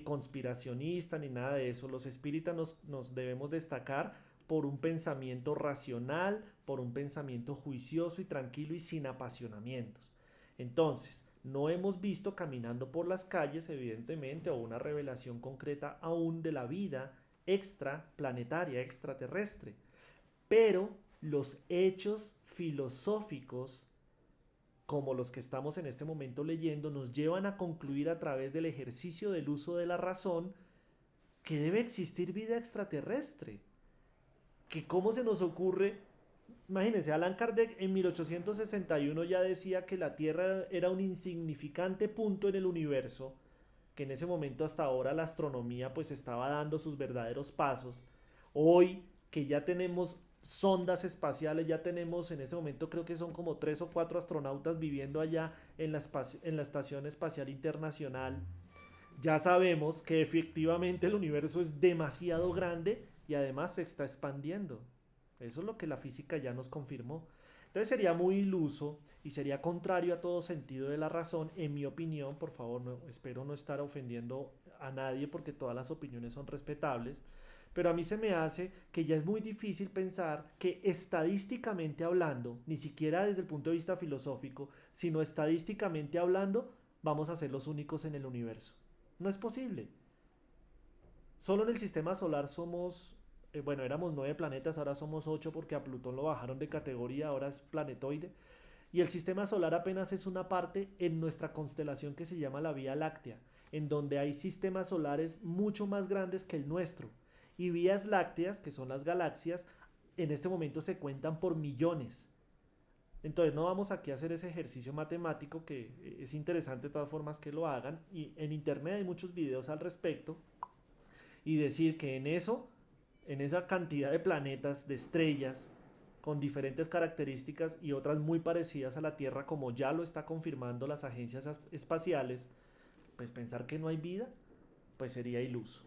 conspiracionistas ni nada de eso. Los espíritas nos debemos destacar por un pensamiento racional, por un pensamiento juicioso y tranquilo y sin apasionamientos. Entonces, no hemos visto caminando por las calles, evidentemente, o una revelación concreta aún de la vida extraplanetaria, extraterrestre. Pero los hechos filosóficos, como los que estamos en este momento leyendo, nos llevan a concluir a través del ejercicio del uso de la razón que debe existir vida extraterrestre. Que cómo se nos ocurre, imagínense, Allan Kardec en 1861 ya decía que la Tierra era un insignificante punto en el universo, que en ese momento hasta ahora la astronomía pues estaba dando sus verdaderos pasos. Hoy que ya tenemos sondas espaciales, ya tenemos en ese momento creo que son como 3 o 4 astronautas viviendo allá en la Estación Espacial Internacional. Ya sabemos que efectivamente el universo es demasiado grande y además se está expandiendo. Eso es lo que la física ya nos confirmó. Entonces sería muy iluso y sería contrario a todo sentido de la razón, en mi opinión. Por favor, no, espero no estar ofendiendo a nadie porque todas las opiniones son respetables, pero a mí se me hace que ya es muy difícil pensar que estadísticamente hablando, ni siquiera desde el punto de vista filosófico, sino estadísticamente hablando, vamos a ser los únicos en el universo. No es posible. Solo en el sistema solar somos, bueno, éramos 9 planetas, ahora somos 8 porque a Plutón lo bajaron de categoría, ahora es planetoide. Y el sistema solar apenas es una parte en nuestra constelación que se llama la Vía Láctea, en donde hay sistemas solares mucho más grandes que el nuestro. Y vías lácteas, que son las galaxias, en este momento se cuentan por millones. Entonces no vamos aquí a hacer ese ejercicio matemático que es interesante de todas formas que lo hagan. Y en internet hay muchos videos al respecto. Y decir que en eso, en esa cantidad de planetas, de estrellas, con diferentes características y otras muy parecidas a la Tierra, como ya lo está confirmando las agencias espaciales, pues pensar que no hay vida, pues sería iluso.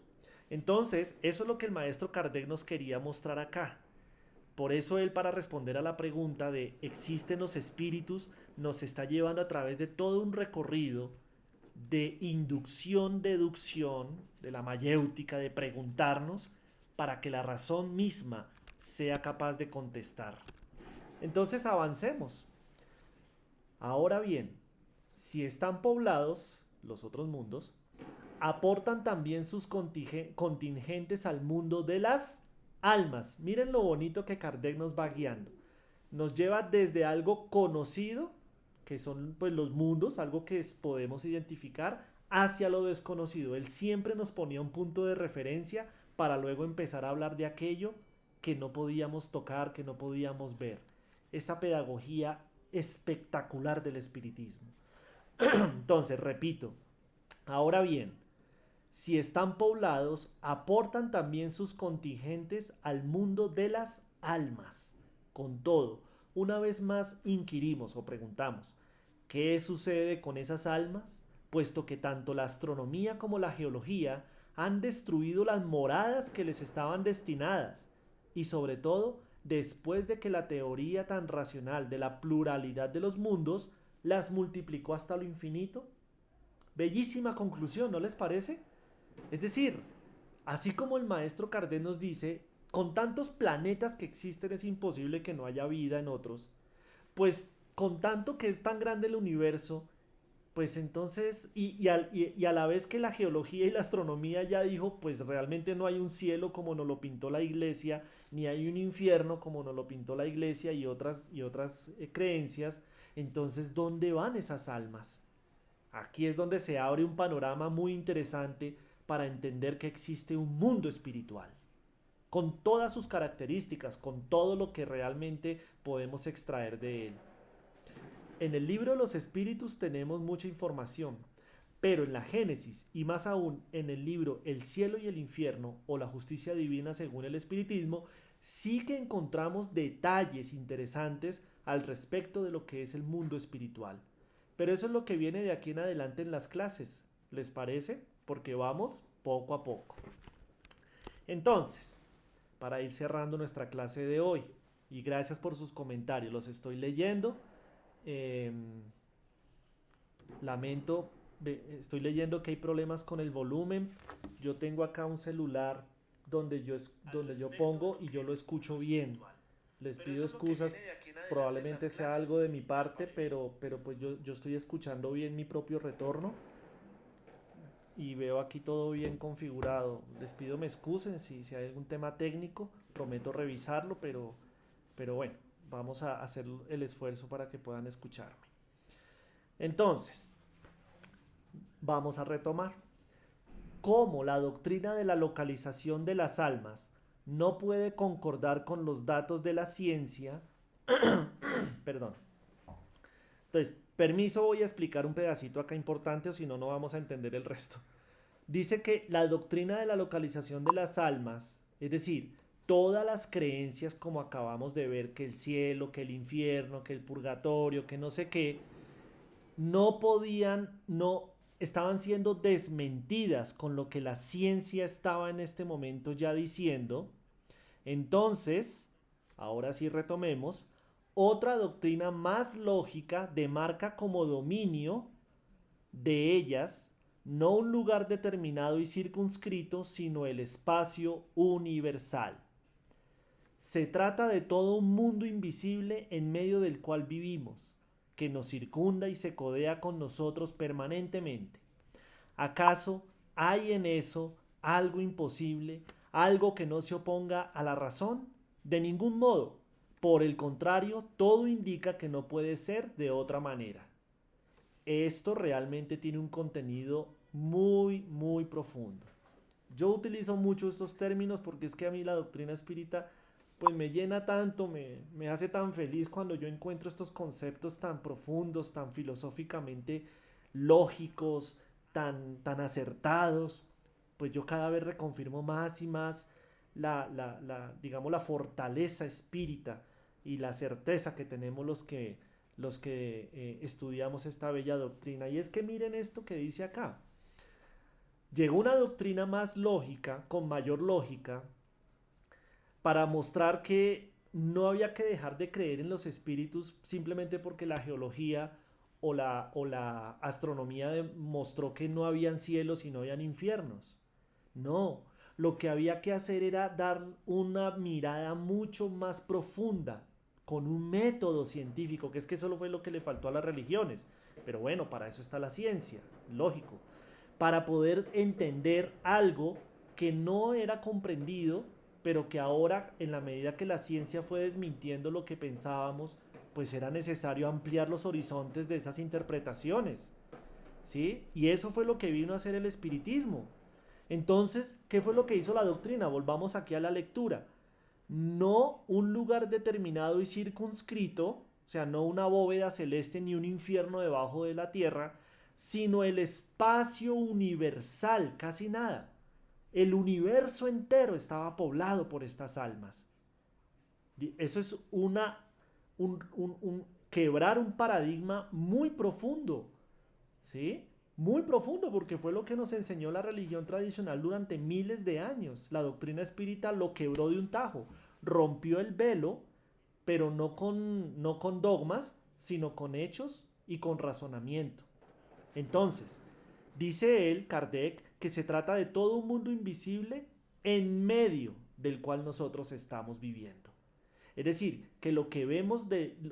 Entonces, eso es lo que el maestro Kardec nos quería mostrar acá. Por eso él, para responder a la pregunta de ¿existen los espíritus?, nos está llevando a través de todo un recorrido de inducción, deducción, de la mayéutica, de preguntarnos para que la razón misma sea capaz de contestar. Entonces avancemos. Ahora bien, si están poblados los otros mundos, aportan también sus contingentes al mundo de las almas. Miren lo bonito que Kardec nos va guiando. Nos lleva desde algo conocido, que son pues los mundos, algo que podemos identificar, hacia lo desconocido. Él siempre nos ponía un punto de referencia para luego empezar a hablar de aquello que no podíamos tocar, que no podíamos ver. Esa pedagogía espectacular del espiritismo. Entonces, repito, ahora bien, si están poblados, aportan también sus contingentes al mundo de las almas. Con todo, una vez más inquirimos o preguntamos, ¿qué sucede con esas almas? Puesto que tanto la astronomía como la geología han destruido las moradas que les estaban destinadas, y sobre todo después de que la teoría tan racional de la pluralidad de los mundos las multiplicó hasta lo infinito. Bellísima conclusión, ¿no les parece? Es decir, Así como el maestro Kardec nos dice, con tantos planetas que existen es imposible que no haya vida en otros, pues con tanto que es tan grande el universo, pues entonces, y a la vez que la geología y la astronomía ya dijo, pues realmente no hay un cielo como nos lo pintó la iglesia, ni hay un infierno como nos lo pintó la iglesia y otras creencias, entonces ¿dónde van esas almas? Aquí es donde se abre un panorama muy interesante para entender que existe un mundo espiritual, con todas sus características, con todo lo que realmente podemos extraer de él. En el libro de los espíritus tenemos mucha información, pero en la Génesis y más aún en el libro El cielo y el infierno o la justicia divina según el espiritismo, sí que encontramos detalles interesantes al respecto de lo que es el mundo espiritual. Pero eso es lo que viene de aquí en adelante en las clases. ¿Les parece? Porque vamos poco a poco. Entonces, para ir cerrando nuestra clase de hoy, y gracias por sus comentarios, los estoy leyendo. Eh, Lamento, estoy leyendo que hay problemas con el volumen. Yo tengo acá un celular donde yo pongo y yo lo escucho bien. Les pido excusas, probablemente sea algo de mi parte, pero pues yo estoy escuchando bien mi propio retorno y veo aquí todo bien configurado. Les pido me excusen si hay algún tema técnico, prometo revisarlo, pero bueno, vamos a hacer el esfuerzo para que puedan escucharme. Entonces, vamos a retomar. Cómo la doctrina de la localización de las almas no puede concordar con los datos de la ciencia, perdón. Entonces, permiso, voy a explicar un pedacito acá importante o si no, no vamos a entender el resto. Dice que la doctrina de la localización de las almas, es decir, todas las creencias como acabamos de ver, que el cielo, que el infierno, que el purgatorio, que no sé qué, no estaban siendo desmentidas con lo que la ciencia estaba en este momento ya diciendo. Entonces, ahora sí retomemos, otra doctrina más lógica demarca como dominio de ellas no un lugar determinado y circunscrito, sino el espacio universal. Se trata de todo un mundo invisible en medio del cual vivimos, que nos circunda y se codea con nosotros permanentemente. ¿Acaso hay en eso algo imposible, algo que no se oponga a la razón? De ningún modo. Por el contrario, todo indica que no puede ser de otra manera. Esto realmente tiene un contenido muy, muy profundo. Yo utilizo mucho estos términos porque es que a mí la doctrina espírita pues me llena tanto, me hace tan feliz cuando yo encuentro estos conceptos tan profundos, tan filosóficamente lógicos, tan acertados. Pues yo cada vez reconfirmo más y más digamos, la fortaleza espírita y la certeza que tenemos los que estudiamos esta bella doctrina. Y es que miren esto que dice acá. Llegó una doctrina más lógica, con mayor lógica, para mostrar que no había que dejar de creer en los espíritus simplemente porque la geología o la astronomía demostró que no habían cielos y no habían infiernos. No, lo que había que hacer era dar una mirada mucho más profunda, con un método científico, que es que eso fue lo que le faltó a las religiones. Pero bueno, para eso está la ciencia, lógico. Para poder entender algo que no era comprendido, pero que ahora, en la medida que la ciencia fue desmintiendo lo que pensábamos, pues era necesario ampliar los horizontes de esas interpretaciones. ¿Sí? Y eso fue lo que vino a hacer el espiritismo. Entonces, ¿qué fue lo que hizo la doctrina? Volvamos aquí a la lectura. No un lugar determinado y circunscrito, o sea, no una bóveda celeste ni un infierno debajo de la tierra, sino el espacio universal, casi nada. El universo entero estaba poblado por estas almas. Eso es quebrar un paradigma muy profundo, ¿sí? Muy profundo, porque fue lo que nos enseñó la religión tradicional durante miles de años. La doctrina espírita lo quebró de un tajo, rompió el velo, pero no con dogmas, sino con hechos y con razonamiento. Entonces, dice él, Kardec, que se trata de todo un mundo invisible en medio del cual nosotros estamos viviendo. Es decir, que lo que vemos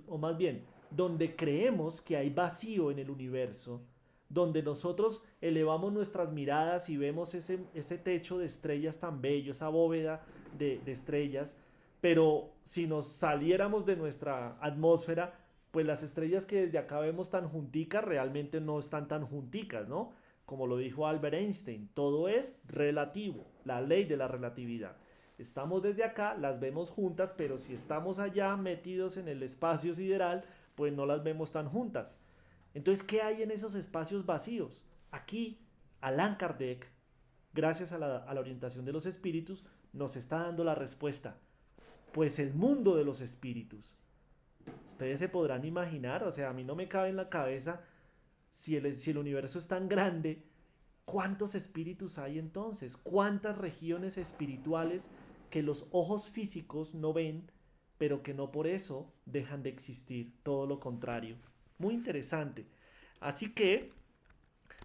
o más bien, donde creemos que hay vacío en el universo, donde nosotros elevamos nuestras miradas y vemos ese techo de estrellas tan bello, esa bóveda de estrellas, pero si nos saliéramos de nuestra atmósfera, pues las estrellas que desde acá vemos tan junticas realmente no están tan junticas, ¿no? Como lo dijo Albert Einstein, todo es relativo, la ley de la relatividad. Estamos desde acá, las vemos juntas, pero si estamos allá metidos en el espacio sideral, pues no las vemos tan juntas. Entonces, ¿qué hay en esos espacios vacíos? Aquí, Allan Kardec, gracias a la orientación de los espíritus, nos está dando la respuesta. Pues el mundo de los espíritus. Ustedes se podrán imaginar, o sea, a mí no me cabe en la cabeza si el universo es tan grande, ¿cuántos espíritus hay entonces? ¿Cuántas regiones espirituales que los ojos físicos no ven, pero que no por eso dejan de existir? Todo lo contrario. Muy interesante. Así que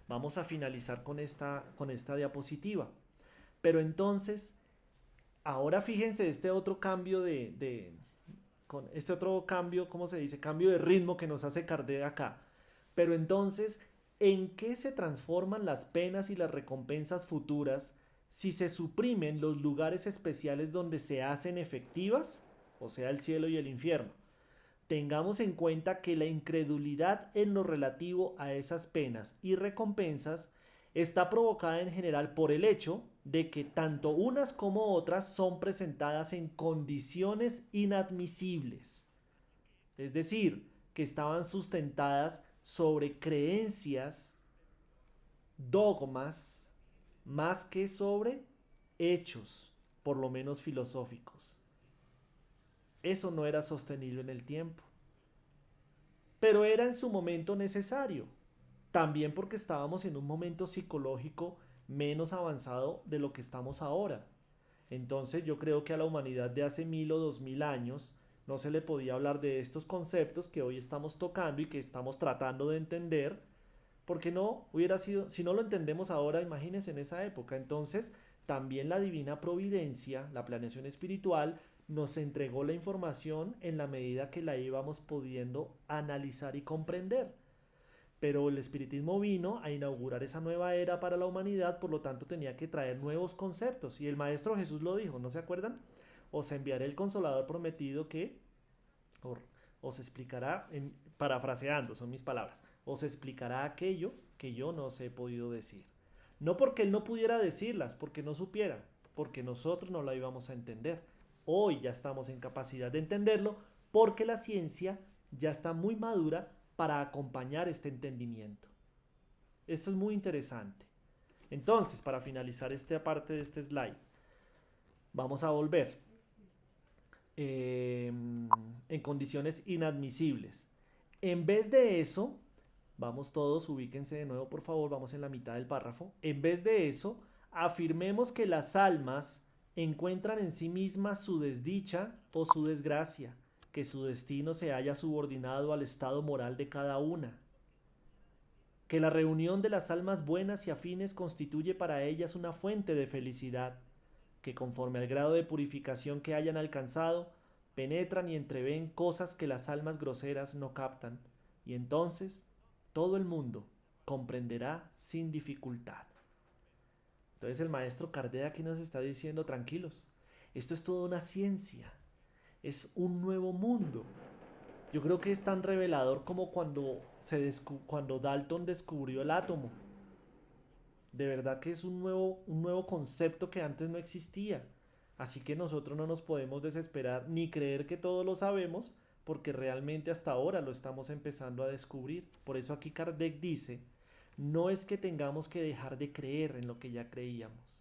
vamos a finalizar con esta diapositiva. Pero entonces, ahora fíjense este otro cambio con este otro cambio, ¿cómo se dice? Cambio de ritmo que nos hace Kardec acá. Pero entonces, ¿en qué se transforman las penas y las recompensas futuras si se suprimen los lugares especiales donde se hacen efectivas? O sea, el cielo y el infierno. Tengamos en cuenta que la incredulidad en lo relativo a esas penas y recompensas está provocada en general por el hecho de que tanto unas como otras son presentadas en condiciones inadmisibles. Es decir, que estaban sustentadas sobre creencias, dogmas, más que sobre hechos, por lo menos filosóficos. Eso no era sostenible en el tiempo, pero era en su momento necesario, también porque estábamos en un momento psicológico menos avanzado de lo que estamos ahora. Entonces yo creo que a la humanidad de hace 1000 o 2000 años no se le podía hablar de estos conceptos que hoy estamos tocando y que estamos tratando de entender, porque no hubiera sido, si no lo entendemos ahora, imagínense en esa época. Entonces también la divina providencia, la planeación espiritual, nos entregó la información en la medida que la íbamos pudiendo analizar y comprender. Pero el espiritismo vino a inaugurar esa nueva era para la humanidad, por lo tanto tenía que traer nuevos conceptos. Y el Maestro Jesús lo dijo, ¿no se acuerdan? Os enviaré el Consolador prometido que os explicará, parafraseando, son mis palabras, os explicará aquello que yo no os he podido decir. No porque él no pudiera decirlas, porque no supiera, porque nosotros no la íbamos a entender. Hoy ya estamos en capacidad de entenderlo porque la ciencia ya está muy madura para acompañar este entendimiento. Esto es muy interesante. Entonces, para finalizar esta parte de este slide, vamos a volver en condiciones inadmisibles. En vez de eso, vamos todos, ubíquense de nuevo por favor, vamos en la mitad del párrafo. En vez de eso, afirmemos que las almas encuentran en sí mismas su desdicha o su desgracia, que su destino se haya subordinado al estado moral de cada una, que la reunión de las almas buenas y afines constituye para ellas una fuente de felicidad, que conforme al grado de purificación que hayan alcanzado, penetran y entreven cosas que las almas groseras no captan, y entonces todo el mundo comprenderá sin dificultad. Entonces el maestro Kardec aquí nos está diciendo, tranquilos, esto es toda una ciencia, es un nuevo mundo. Yo creo que es tan revelador como cuando Dalton descubrió el átomo. De verdad que es un nuevo concepto que antes no existía. Así que nosotros no nos podemos desesperar ni creer que todo lo sabemos, porque realmente hasta ahora lo estamos empezando a descubrir. Por eso aquí Kardec dice, no es que tengamos que dejar de creer en lo que ya creíamos,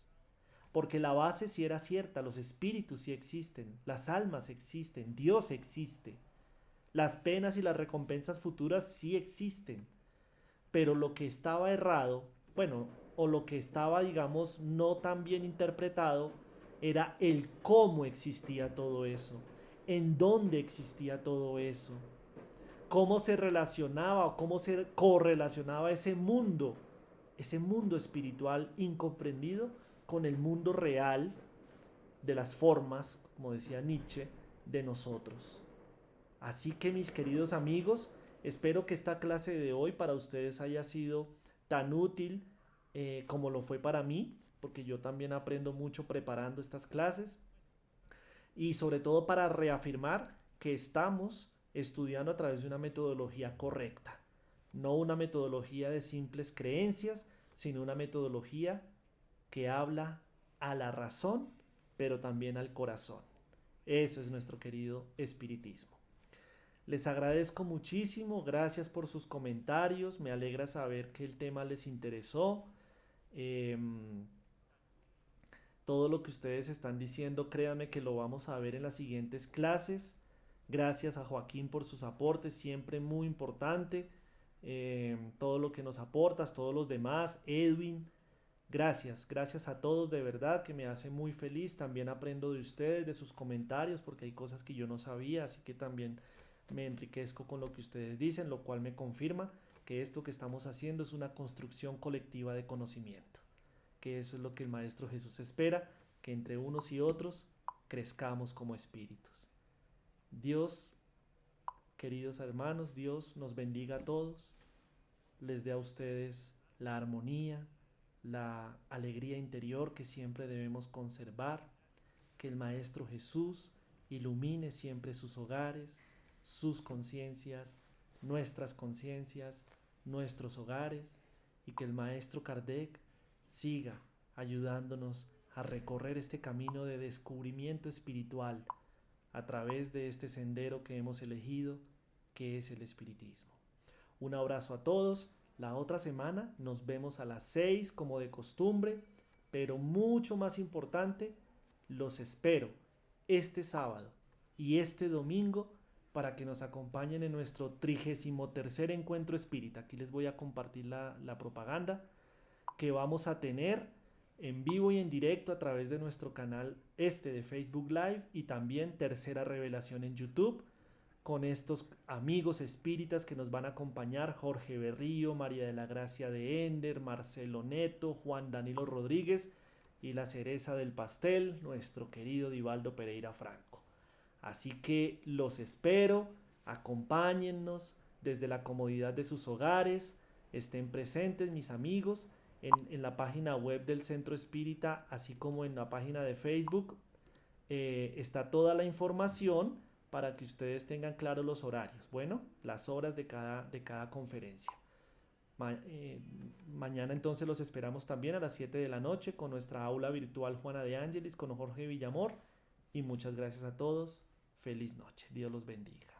porque la base sí era cierta, los espíritus sí existen, las almas existen, Dios existe, las penas y las recompensas futuras sí existen, pero lo que estaba errado, bueno, o lo que estaba, digamos, no tan bien interpretado, era el cómo existía todo eso, en dónde existía todo eso, cómo se relacionaba o cómo se correlacionaba ese mundo espiritual incomprendido con el mundo real de las formas, como decía Nietzsche, de nosotros. Así que mis queridos amigos, espero que esta clase de hoy para ustedes haya sido tan útil como lo fue para mí, porque yo también aprendo mucho preparando estas clases y sobre todo para reafirmar que estamos estudiando a través de una metodología correcta, no una metodología de simples creencias, sino una metodología que habla a la razón, pero también al corazón. Eso es nuestro querido espiritismo. Les agradezco muchísimo, gracias por sus comentarios, me alegra saber que el tema les interesó. Eh, Todo lo que ustedes están diciendo, créanme que lo vamos a ver en las siguientes clases. Gracias a Joaquín por sus aportes, siempre muy importante. Todo lo que nos aportas, todos los demás, Edwin, gracias, gracias a todos de verdad que me hace muy feliz. También aprendo de ustedes, de sus comentarios, porque hay cosas que yo no sabía, así que también me enriquezco con lo que ustedes dicen, lo cual me confirma que esto que estamos haciendo es una construcción colectiva de conocimiento, que eso es lo que el Maestro Jesús espera, que entre unos y otros crezcamos como espíritus. Dios, queridos hermanos, Dios nos bendiga a todos, les dé a ustedes la armonía, la alegría interior que siempre debemos conservar, que el Maestro Jesús ilumine siempre sus hogares, sus conciencias, nuestras conciencias, nuestros hogares, y que el Maestro Kardec siga ayudándonos a recorrer este camino de descubrimiento espiritual a través de este sendero que hemos elegido, que es el espiritismo. Un abrazo a todos. La otra semana nos vemos a las 6 como de costumbre, pero mucho más importante, los espero este sábado y este domingo para que nos acompañen en nuestro 33º encuentro espírita. Aquí les voy a compartir la propaganda que vamos a tener en vivo y en directo a través de nuestro canal de Facebook Live y también Tercera Revelación en YouTube, con estos amigos espíritas que nos van a acompañar: Jorge Berrío, María de la Gracia de Ender, Marcelo Neto, Juan Danilo Rodríguez y la cereza del pastel, nuestro querido Divaldo Pereira Franco. Así que los espero, acompáñennos desde la comodidad de sus hogares, estén presentes mis amigos en la página web del Centro Espírita, así como en la página de Facebook. Está toda la información para que ustedes tengan claros los horarios, bueno, las horas de cada conferencia. Mañana entonces los esperamos también a las 7 de la noche con nuestra aula virtual Juana de Ángelis con Jorge Villamor. Y muchas gracias a todos. Feliz noche. Dios los bendiga.